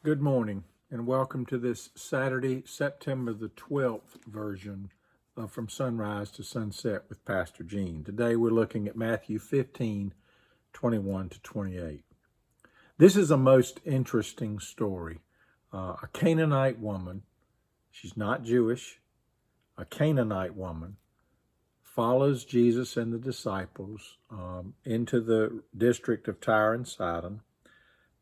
Good morning and welcome to this Saturday, September the 12th version of From Sunrise to Sunset with Pastor Gene. Today we're looking at Matthew 15:21 to 28. This is a most interesting story. A Canaanite woman, she's not Jewish, a Canaanite woman follows Jesus and the disciples into the district of Tyre and Sidon.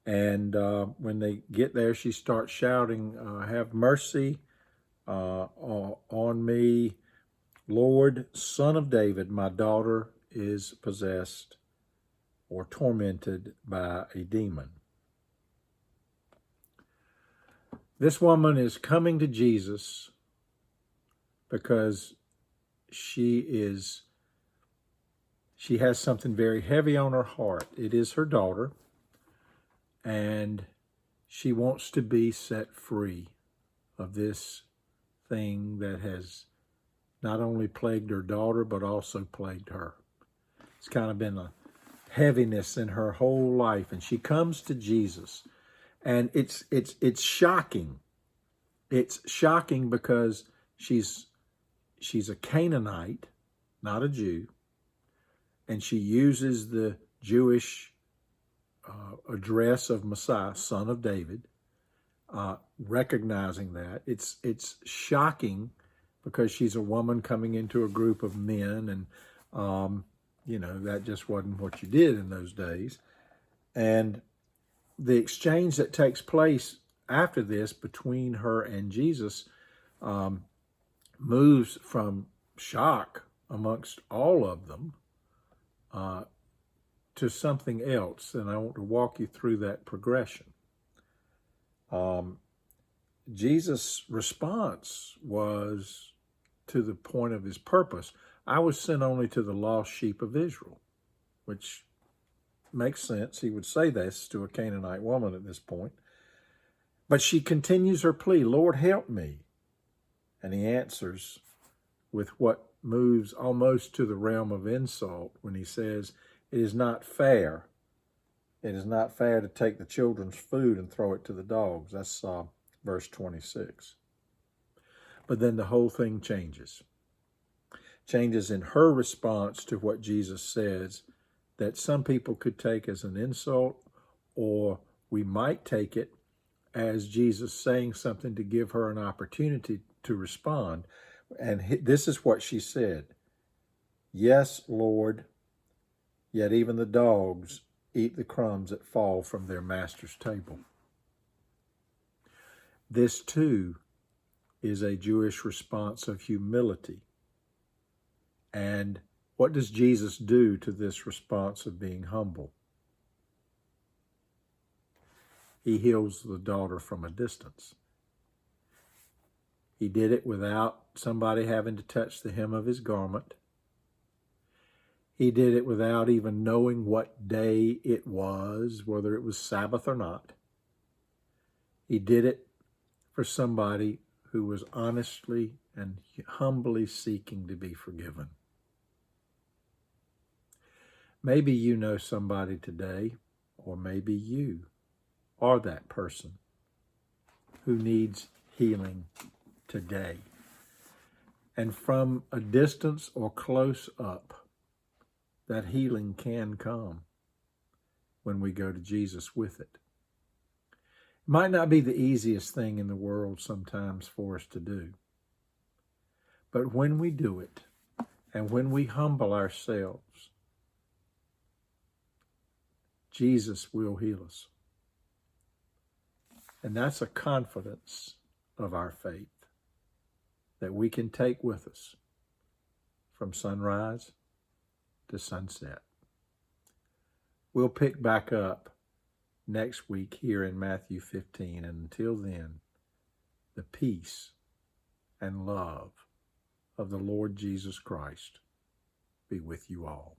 And when they get there, she starts shouting, have mercy on me, Lord, Son of David, my daughter is possessed or tormented by a demon. This woman is coming to Jesus because she has something very heavy on her heart. It is her daughter. And she wants to be set free of this thing that has not only plagued her daughter, but also plagued her. It's kind of been a heaviness in her whole life. And she comes to Jesus. And it's shocking. It's shocking because she's a Canaanite, not a Jew. And she uses the Jewish address of Messiah, Son of David, recognizing that. It's shocking because she's a woman coming into a group of men, and that just wasn't what you did in those days. And the exchange that takes place after this between her and Jesus moves from shock amongst all of them to something else, and I want to walk you through that progression. Jesus' response was to the point of his purpose. I was sent only to the lost sheep of Israel, which makes sense. He would say this to a Canaanite woman at this point. But she continues her plea, Lord, help me. And he answers with what moves almost to the realm of insult when he says, it is not fair. It is not fair to take the children's food and throw it to the dogs. That's verse 26. But then the whole thing changes. Changes in her response to what Jesus says that some people could take as an insult, or we might take it as Jesus saying something to give her an opportunity to respond. And this is what she said. Yes, Lord. Yet even the dogs eat the crumbs that fall from their master's table. This too is a Jewish response of humility. And what does Jesus do to this response of being humble? He heals the daughter from a distance. He did it without somebody having to touch the hem of his garment. He did it without even knowing what day it was, whether it was Sabbath or not. He did it for somebody who was honestly and humbly seeking to be forgiven. Maybe you know somebody today, or maybe you are that person who needs healing today. And from a distance or close up, that healing can come when we go to Jesus with it. It might not be the easiest thing in the world sometimes for us to do. But when we do it, and when we humble ourselves, Jesus will heal us. And that's a confidence of our faith that we can take with us from sunrise to sunset. We'll pick back up next week here in Matthew 15. And until then, the peace and love of the Lord Jesus Christ be with you all.